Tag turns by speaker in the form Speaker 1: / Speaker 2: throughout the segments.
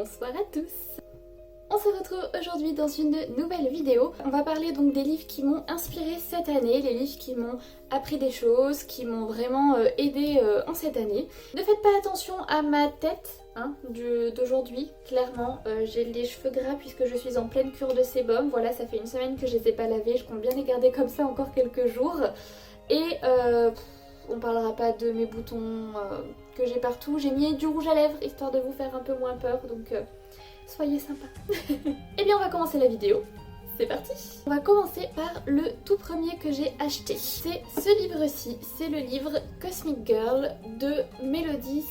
Speaker 1: Bonsoir à tous. On se retrouve aujourd'hui dans une nouvelle vidéo. On va parler donc des livres qui m'ont inspiré cette année, les livres qui m'ont appris des choses, qui m'ont vraiment aidé en cette année. Ne faites pas attention à ma tête d'aujourd'hui, clairement. J'ai les cheveux gras puisque je suis en pleine cure de sébum. Voilà, ça fait une semaine que je les ai pas lavés, je compte bien les garder comme ça encore quelques jours. Et on parlera pas de mes boutons que j'ai partout. J'ai mis du rouge à lèvres histoire de vous faire un peu moins peur, donc soyez sympa. Et bien on va commencer la vidéo. C'est parti. On va commencer par le tout premier que j'ai acheté. C'est ce livre-ci. C'est le livre Cosmic Girl de Mélodie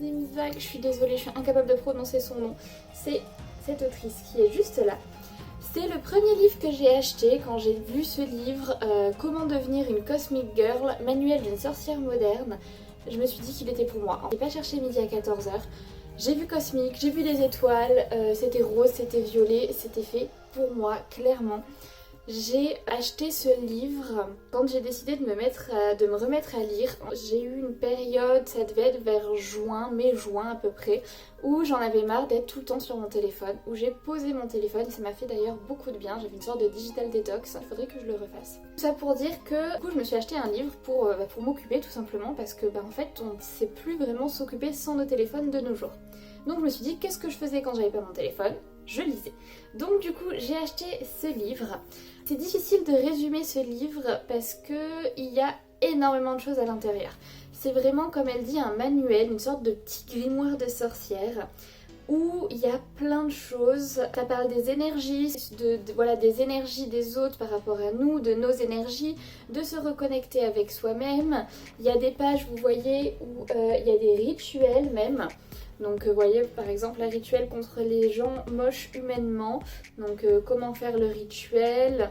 Speaker 1: Zimzak. Je suis désolée, je suis incapable de prononcer son nom. C'est cette autrice qui est juste là. C'est le premier livre que j'ai acheté quand j'ai vu ce livre, Comment devenir une Cosmic Girl, manuel d'une sorcière moderne. Je me suis dit qu'il était pour moi. J'ai pas cherché midi à 14h. J'ai vu Cosmic, j'ai vu des étoiles, c'était rose, c'était violet, c'était fait pour moi, clairement. J'ai acheté ce livre quand j'ai décidé de me remettre à lire. J'ai eu une période, ça devait être vers juin, mai-juin à peu près, où j'en avais marre d'être tout le temps sur mon téléphone, où j'ai posé mon téléphone et ça m'a fait d'ailleurs beaucoup de bien. J'avais une sorte de digital détox, il faudrait que je le refasse. Tout ça pour dire que du coup je me suis acheté un livre pour m'occuper tout simplement parce que en fait on ne sait plus vraiment s'occuper sans nos téléphones de nos jours. Donc je me suis dit qu'est-ce que je faisais quand j'avais pas mon téléphone? Je lisais. Donc du coup j'ai acheté ce livre. C'est difficile de résumer ce livre parce que il y a énormément de choses à l'intérieur. C'est vraiment, comme elle dit, un manuel, une sorte de petit grimoire de sorcière où il y a plein de choses. Ça parle des énergies, voilà, des énergies des autres par rapport à nous, de nos énergies, de se reconnecter avec soi-même. Il y a des pages, vous voyez, où il y a des rituels même. Donc vous voyez par exemple un rituel contre les gens moches humainement, donc comment faire le rituel.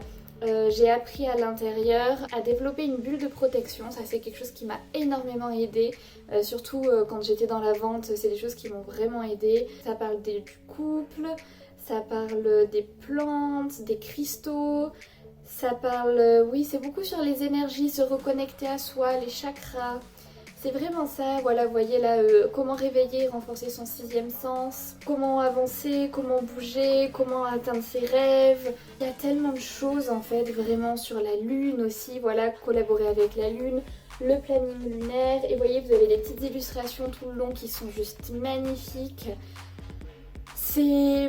Speaker 1: J'ai appris à l'intérieur à développer une bulle de protection, ça c'est quelque chose qui m'a énormément aidée, surtout quand j'étais dans la vente, c'est des choses qui m'ont vraiment aidée. Ça parle du couple, ça parle des plantes, des cristaux, ça parle, oui c'est beaucoup sur les énergies, se reconnecter à soi, les chakras. C'est vraiment ça, voilà, vous voyez là, comment réveiller, renforcer son sixième sens, comment avancer, comment bouger, comment atteindre ses rêves. Il y a tellement de choses en fait, vraiment sur la lune aussi, voilà, collaborer avec la lune, le planning lunaire. Et vous voyez, vous avez des petites illustrations tout le long qui sont juste magnifiques. C'est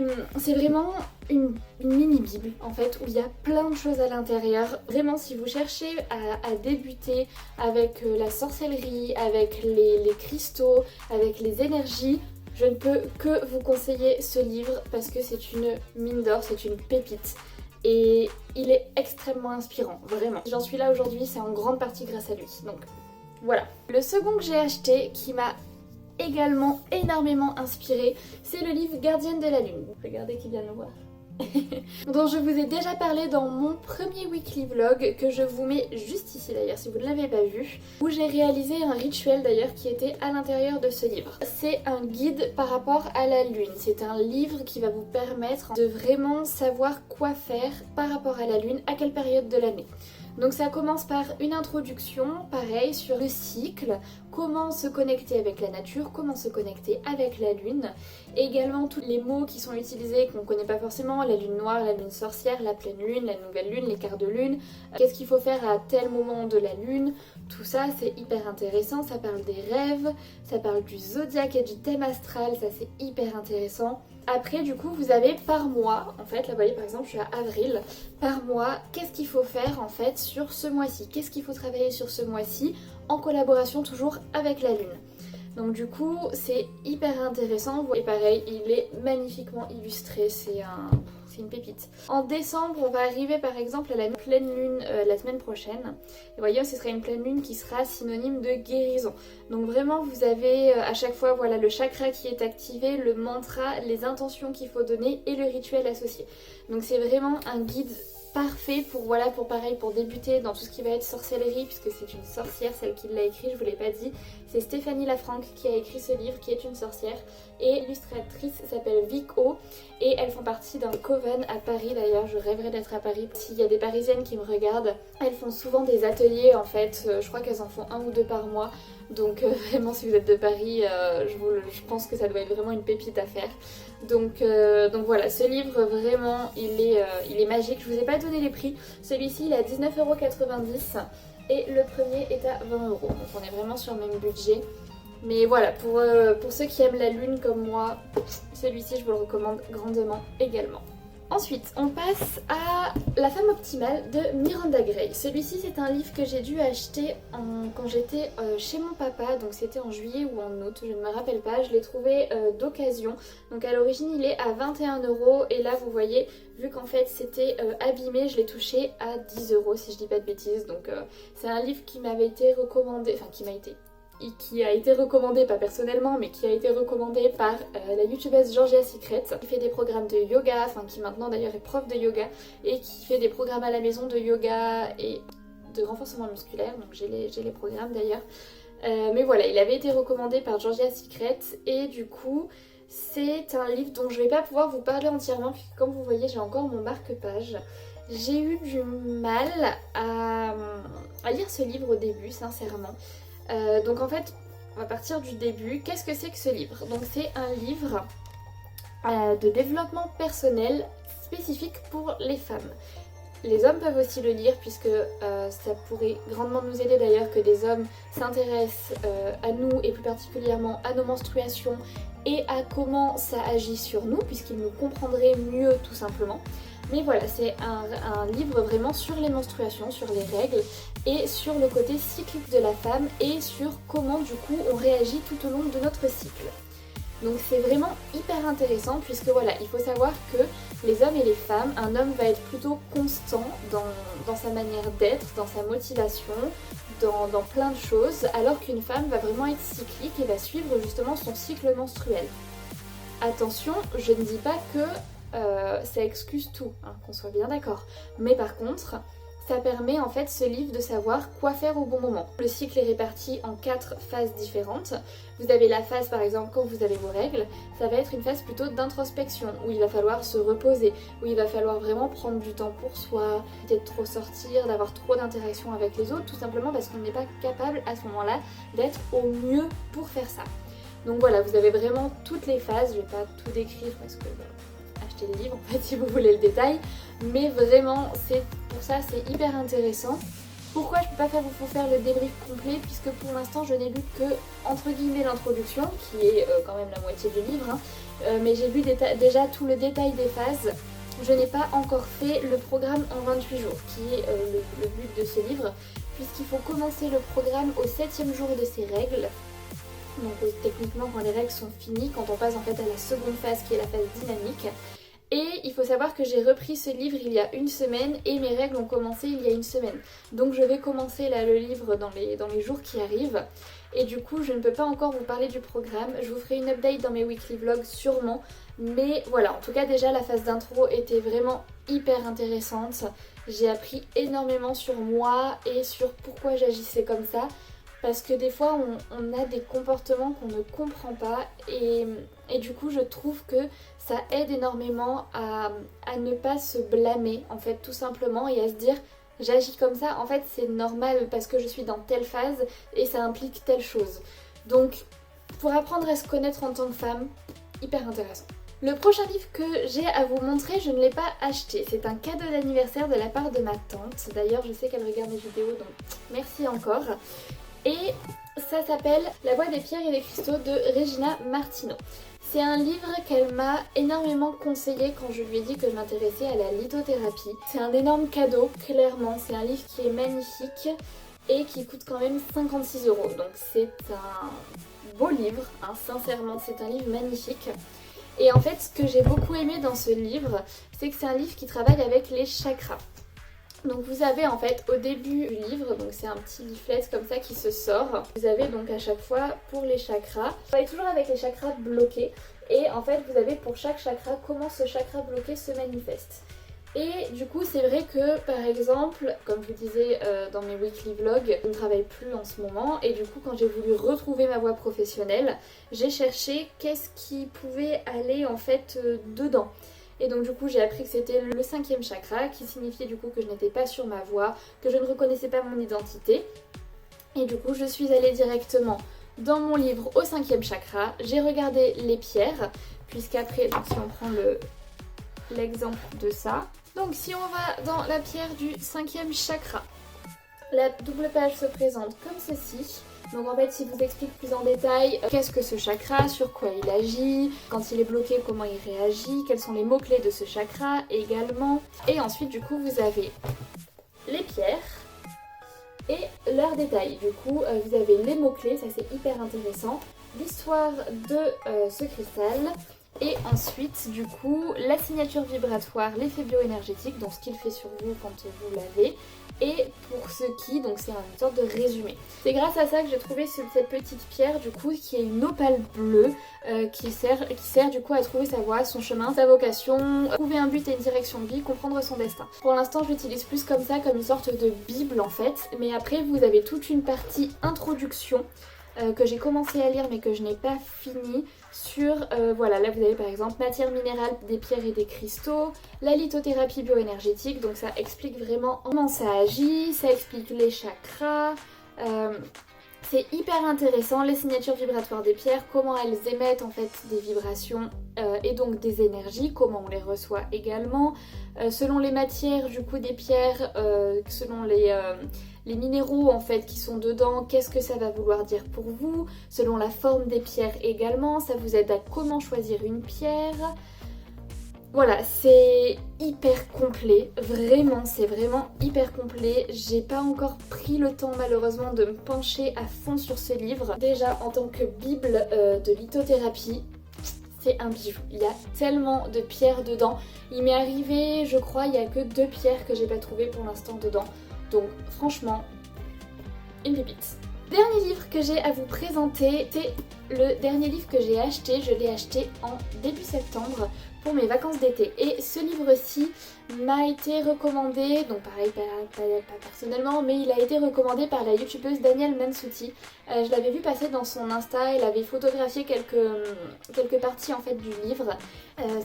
Speaker 1: vraiment une mini-bible en fait où il y a plein de choses à l'intérieur. Vraiment si vous cherchez à débuter avec la sorcellerie, avec les cristaux, avec les énergies, je ne peux que vous conseiller ce livre parce que c'est une mine d'or, c'est une pépite. Et il est extrêmement inspirant, vraiment. J'en suis là aujourd'hui, c'est en grande partie grâce à lui. Donc voilà. Le second que j'ai acheté qui m'a également énormément inspirée, c'est le livre Gardienne de la Lune. Regardez qui vient nous voir. Dont je vous ai déjà parlé dans mon premier weekly vlog que je vous mets juste ici d'ailleurs si vous ne l'avez pas vu, où j'ai réalisé un rituel d'ailleurs qui était à l'intérieur de ce livre. C'est un guide par rapport à la lune, c'est un livre qui va vous permettre de vraiment savoir quoi faire par rapport à la lune, à quelle période de l'année. Donc ça commence par une introduction, pareil, sur le cycle, comment se connecter avec la nature, comment se connecter avec la lune, et également tous les mots qui sont utilisés qu'on ne connaît pas forcément, la lune noire, la lune sorcière, la pleine lune, la nouvelle lune, les quarts de lune, qu'est-ce qu'il faut faire à tel moment de la lune, tout ça c'est hyper intéressant, ça parle des rêves, ça parle du zodiaque et du thème astral, ça c'est hyper intéressant. Après du coup vous avez par mois, en fait là vous voyez par exemple je suis à avril, par mois qu'est-ce qu'il faut faire en fait sur ce mois-ci, qu'est-ce qu'il faut travailler sur ce mois-ci en collaboration toujours avec la lune. Donc du coup c'est hyper intéressant et pareil il est magnifiquement illustré, c'est une pépite. En décembre on va arriver par exemple à la pleine lune la semaine prochaine. Et voyez ce sera une pleine lune qui sera synonyme de guérison. Donc vraiment vous avez à chaque fois voilà le chakra qui est activé, le mantra, les intentions qu'il faut donner et le rituel associé. Donc c'est vraiment un guide parfait pour voilà pour débuter dans tout ce qui va être sorcellerie puisque c'est une sorcière celle qui l'a écrit, je vous l'ai pas dit, c'est Stéphanie Lafranc qui a écrit ce livre qui est une sorcière et l'illustratrice s'appelle Vic O et elles font partie d'un coven à Paris d'ailleurs, je rêverais d'être à Paris. S'il y a des parisiennes qui me regardent, elles font souvent des ateliers en fait, je crois qu'elles en font un ou deux par mois. Donc vraiment si vous êtes de Paris, je pense que ça doit être vraiment une pépite à faire. Donc voilà, ce livre vraiment il est magique. Je vous ai pas donné les prix. Celui-ci il est à 19,90 € et le premier est à 20 €. Donc on est vraiment sur le même budget. Mais voilà, pour ceux qui aiment la lune comme moi, celui-ci je vous le recommande grandement également. Ensuite, on passe à La femme optimale de Miranda Gray. Celui-ci, c'est un livre que j'ai dû acheter quand j'étais chez mon papa, donc c'était en juillet ou en août, je ne me rappelle pas. Je l'ai trouvé d'occasion. Donc à l'origine, il est à 21 € et là, vous voyez, vu qu'en fait c'était abîmé, je l'ai touché à 10 € si je dis pas de bêtises. Donc c'est un livre qui m'avait été recommandé, enfin qui a été recommandé, pas personnellement, mais qui a été recommandé par la youtubeuse Georgia Secret, qui fait des programmes de yoga, enfin qui maintenant d'ailleurs est prof de yoga, et qui fait des programmes à la maison de yoga et de renforcement musculaire, donc j'ai les programmes d'ailleurs. Mais voilà, il avait été recommandé par Georgia Secret, et du coup, c'est un livre dont je vais pas pouvoir vous parler entièrement, puisque comme vous voyez, j'ai encore mon marque-page. J'ai eu du mal à lire ce livre au début, sincèrement. Donc en fait, on va partir du début. Qu'est-ce que c'est que ce livre? Donc c'est un livre de développement personnel spécifique pour les femmes. Les hommes peuvent aussi le lire puisque ça pourrait grandement nous aider d'ailleurs que des hommes s'intéressent à nous et plus particulièrement à nos menstruations et à comment ça agit sur nous puisqu'ils nous comprendraient mieux tout simplement. Mais voilà, c'est un livre vraiment sur les menstruations, sur les règles et sur le côté cyclique de la femme et sur comment du coup on réagit tout au long de notre cycle. Donc c'est vraiment hyper intéressant puisque voilà, il faut savoir que les hommes et les femmes, un homme va être plutôt constant dans sa manière d'être, dans sa motivation, dans plein de choses, alors qu'une femme va vraiment être cyclique et va suivre justement son cycle menstruel. Attention, je ne dis pas que ça excuse tout, hein, qu'on soit bien d'accord. Mais par contre, ça permet en fait ce livre de savoir quoi faire au bon moment. Le cycle est réparti en 4 phases différentes. Vous avez la phase par exemple quand vous avez vos règles, ça va être une phase plutôt d'introspection où il va falloir se reposer, où il va falloir vraiment prendre du temps pour soi, peut-être trop sortir, d'avoir trop d'interactions avec les autres, tout simplement parce qu'on n'est pas capable à ce moment-là d'être au mieux pour faire ça. Donc voilà, vous avez vraiment toutes les phases, je vais pas tout décrire parce que achetez le livre en fait si vous voulez le détail, mais vraiment pour ça c'est hyper intéressant. Pourquoi je peux pas vous faire le débrief complet puisque pour l'instant je n'ai lu que entre guillemets l'introduction qui est quand même la moitié du livre, hein, mais j'ai lu déjà tout le détail des phases. Je n'ai pas encore fait le programme en 28 jours qui est le but de ce livre puisqu'il faut commencer le programme au 7e jour de ses règles. Donc techniquement quand les règles sont finies, quand on passe en fait à la seconde phase qui est la phase dynamique. Et il faut savoir que j'ai repris ce livre il y a une semaine et mes règles ont commencé il y a une semaine. Donc je vais commencer là le livre dans les jours qui arrivent. Et du coup je ne peux pas encore vous parler du programme. Je vous ferai une update dans mes weekly vlogs sûrement. Mais voilà, en tout cas déjà la phase d'intro était vraiment hyper intéressante. J'ai appris énormément sur moi et sur pourquoi j'agissais comme ça. Parce que des fois on a des comportements qu'on ne comprend pas et du coup je trouve que ça aide énormément à ne pas se blâmer en fait tout simplement et à se dire j'agis comme ça, en fait c'est normal parce que je suis dans telle phase et ça implique telle chose. Donc pour apprendre à se connaître en tant que femme, hyper intéressant. Le prochain livre que j'ai à vous montrer, je ne l'ai pas acheté. C'est un cadeau d'anniversaire de la part de ma tante. D'ailleurs je sais qu'elle regarde mes vidéos donc merci encore. Et ça s'appelle La voix des pierres et des cristaux de Regina Martino. C'est un livre qu'elle m'a énormément conseillé quand je lui ai dit que je m'intéressais à la lithothérapie. C'est un énorme cadeau, clairement. C'est un livre qui est magnifique et qui coûte quand même 56 €. Donc c'est un beau livre, hein, sincèrement, c'est un livre magnifique. Et en fait, ce que j'ai beaucoup aimé dans ce livre, c'est que c'est un livre qui travaille avec les chakras. Donc vous avez en fait au début du livre, donc c'est un petit leaflet comme ça qui se sort. Vous avez donc à chaque fois pour les chakras. Vous travaillez toujours avec les chakras bloqués et en fait vous avez pour chaque chakra comment ce chakra bloqué se manifeste. Et du coup c'est vrai que par exemple, comme je vous disais dans mes weekly vlogs, je ne travaille plus en ce moment et du coup quand j'ai voulu retrouver ma voie professionnelle, j'ai cherché qu'est-ce qui pouvait aller en fait dedans. Et donc du coup j'ai appris que c'était le 5e chakra qui signifiait du coup que je n'étais pas sur ma voie, que je ne reconnaissais pas mon identité. Et du coup je suis allée directement dans mon livre au 5e chakra, j'ai regardé les pierres, puisqu'après, si on prend l'exemple de ça, donc si on va dans la pierre du 5e chakra, la double page se présente comme ceci. Donc en fait, il vous explique plus en détail qu'est-ce que ce chakra, sur quoi il agit, quand il est bloqué, comment il réagit, quels sont les mots-clés de ce chakra également. Et ensuite, du coup, vous avez les pierres et leurs détails. Du coup, vous avez les mots-clés, ça c'est hyper intéressant, l'histoire de ce cristal, et ensuite, du coup, la signature vibratoire, l'effet bioénergétique, donc ce qu'il fait sur vous quand vous l'avez, et pour ce qui, donc c'est une sorte de résumé. C'est grâce à ça que j'ai trouvé cette petite pierre, du coup, qui est une opale bleue, qui sert du coup à trouver sa voie, son chemin, sa vocation, trouver un but et une direction de vie, comprendre son destin. Pour l'instant, je l'utilise plus comme ça, comme une sorte de bible en fait, mais après vous avez toute une partie introduction que j'ai commencé à lire mais que je n'ai pas fini sur, voilà, là vous avez par exemple matière minérale, des pierres et des cristaux, la lithothérapie bioénergétique, donc ça explique vraiment comment ça agit, ça explique les chakras, c'est hyper intéressant, les signatures vibratoires des pierres, comment elles émettent en fait des vibrations et donc des énergies, comment on les reçoit également, selon les matières du coup des pierres, selon les minéraux en fait qui sont dedans, qu'est-ce que ça va vouloir dire pour vous, selon la forme des pierres également, ça vous aide à comment choisir une pierre. Voilà, c'est hyper complet, vraiment, c'est vraiment hyper complet. J'ai pas encore pris le temps malheureusement de me pencher à fond sur ce livre. Déjà en tant que bible de lithothérapie, c'est un bijou. Il y a tellement de pierres dedans. Il m'est arrivé, je crois, il y a que 2 pierres que j'ai pas trouvées pour l'instant dedans. Donc franchement, une pépite. Dernier livre que j'ai à vous présenter, c'est le dernier livre que j'ai acheté. Je l'ai acheté en début septembre pour mes vacances d'été. Et ce livre-ci m'a été recommandé, donc pareil, pas personnellement, mais il a été recommandé par la youtubeuse Danielle Mansouti. Je l'avais vu passer dans son Insta, elle avait photographié quelques parties en fait du livre.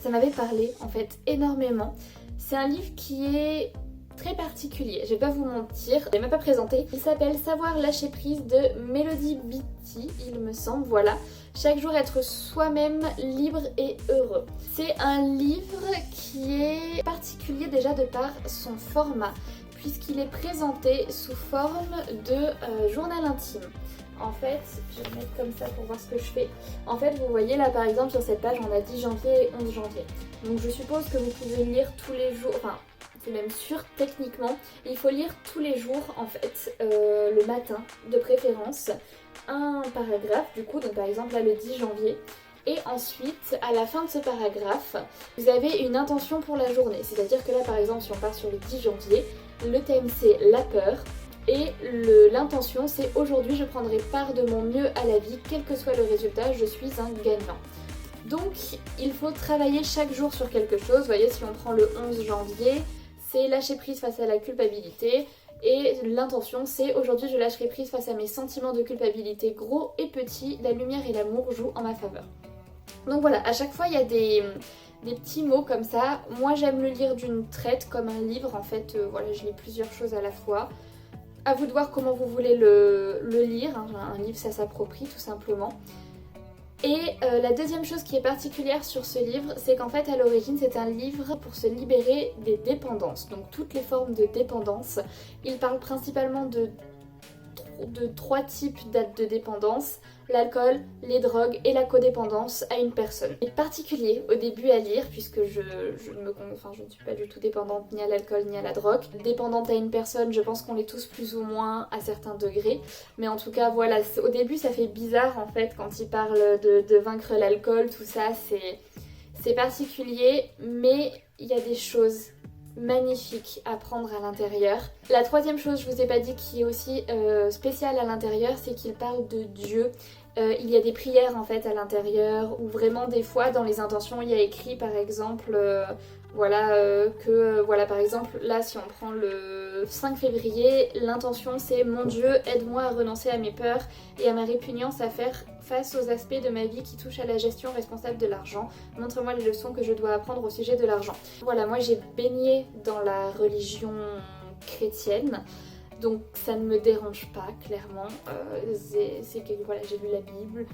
Speaker 1: Ça m'avait parlé en fait énormément. C'est un livre qui est très particulier, je vais pas vous mentir, je l'ai même pas présenté. Il s'appelle Savoir lâcher prise de Melody Beattie, il me semble, voilà. Chaque jour être soi-même, libre et heureux. C'est un livre qui est particulier déjà de par son format, puisqu'il est présenté sous forme de journal intime. En fait, je vais le mettre comme ça pour voir ce que je fais. En fait, vous voyez là par exemple sur cette page, on a 10 janvier et 11 janvier. Donc je suppose que vous pouvez lire tous les jours, enfin c'est même sûr techniquement, il faut lire tous les jours en fait, le matin de préférence, un paragraphe du coup, donc par exemple là le 10 janvier. Et ensuite, à la fin de ce paragraphe, vous avez une intention pour la journée. C'est-à-dire que là par exemple, si on part sur le 10 janvier, le thème c'est la peur. Et l'intention c'est aujourd'hui je prendrai part de mon mieux à la vie, quel que soit le résultat, je suis un gagnant. Donc il faut travailler chaque jour sur quelque chose. Vous voyez, si on prend le 11 janvier, c'est lâcher prise face à la culpabilité. Et l'intention c'est aujourd'hui je lâcherai prise face à mes sentiments de culpabilité gros et petits, la lumière et l'amour jouent en ma faveur. Donc voilà, à chaque fois il y a des petits mots comme ça. Moi j'aime le lire d'une traite comme un livre en fait, voilà, je lis plusieurs choses à la fois. À vous de voir comment vous voulez le lire, hein. Un livre ça s'approprie tout simplement. Et la deuxième chose qui est particulière sur ce livre, c'est qu'en fait à l'origine c'est un livre pour se libérer des dépendances, donc toutes les formes de dépendance. Il parle principalement de 3 types de dépendance, l'alcool, les drogues et la codépendance à une personne. C'est particulier au début à lire puisque je ne suis pas du tout dépendante ni à l'alcool ni à la drogue. Dépendante à une personne, je pense qu'on l'est tous plus ou moins à certains degrés. Mais en tout cas voilà, au début ça fait bizarre en fait quand il parle de vaincre l'alcool, tout ça c'est particulier, mais il y a des choses magnifique à prendre à l'intérieur. La troisième chose, je vous ai pas dit, qui est aussi spéciale à l'intérieur, c'est qu'il parle de Dieu. Il y a des prières en fait à l'intérieur, où vraiment des fois dans les intentions il y a écrit par exemple voilà par exemple là si on prend le 5 février, l'intention c'est mon Dieu aide-moi à renoncer à mes peurs et à ma répugnance à faire face aux aspects de ma vie qui touchent à la gestion responsable de l'argent. Montre-moi les leçons que je dois apprendre au sujet de l'argent. Voilà, moi j'ai baigné dans la religion chrétienne. donc ça ne me dérange pas clairement. C'est que voilà, j'ai lu la Bible,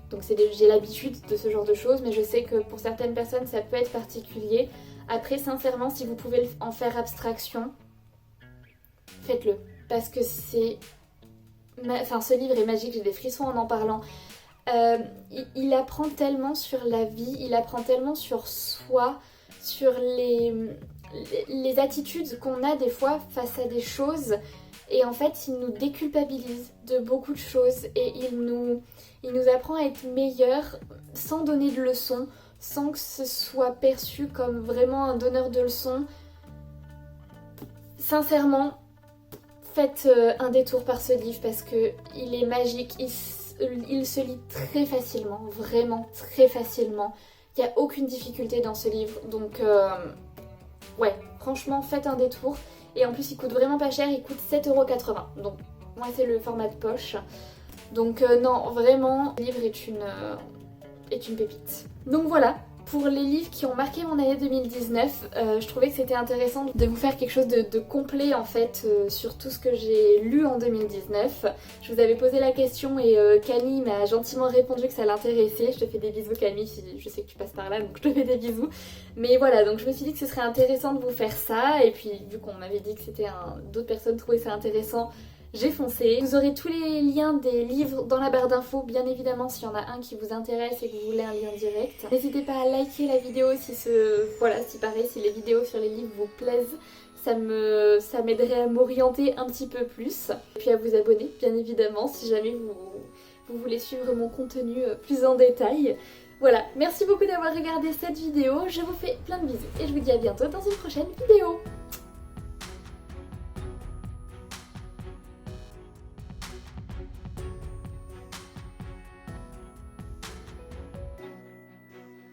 Speaker 1: donc j'ai l'habitude de ce genre de choses, mais je sais que pour certaines personnes ça peut être particulier. Après sincèrement, si vous pouvez en faire abstraction, faites-le, parce que ce livre est magique, j'ai des frissons en parlant. Il apprend tellement sur la vie, il apprend tellement sur soi, sur les attitudes qu'on a des fois face à des choses. Et en fait, il nous déculpabilise de beaucoup de choses et il nous apprend à être meilleur sans donner de leçons, sans que ce soit perçu comme vraiment un donneur de leçons. Sincèrement, faites un détour par ce livre parce qu'il est magique, il se lit très facilement, vraiment très facilement. Il n'y a aucune difficulté dans ce livre, donc ouais, franchement faites un détour. Et en plus il coûte vraiment pas cher, il coûte 7,80€, donc moi c'est le format de poche. Donc non, vraiment, le livre est une pépite. Donc voilà, pour les livres qui ont marqué mon année 2019, je trouvais que c'était intéressant de vous faire quelque chose de complet en fait sur tout ce que j'ai lu en 2019. Je vous avais posé la question et Camille m'a gentiment répondu que ça l'intéressait. Je te fais des bisous Camille, je sais que tu passes par là donc je te fais des bisous. Mais voilà, donc je me suis dit que ce serait intéressant de vous faire ça et puis vu qu'on m'avait dit que d'autres personnes trouvaient ça intéressant, j'ai foncé. Vous aurez tous les liens des livres dans la barre d'infos, bien évidemment s'il y en a un qui vous intéresse et que vous voulez un lien direct. N'hésitez pas à liker la vidéo si pareil, si les vidéos sur les livres vous plaisent. Ça m'aiderait à m'orienter un petit peu plus. Et puis à vous abonner, bien évidemment, si jamais vous voulez suivre mon contenu plus en détail. Voilà, merci beaucoup d'avoir regardé cette vidéo. Je vous fais plein de bisous et je vous dis à bientôt dans une prochaine vidéo.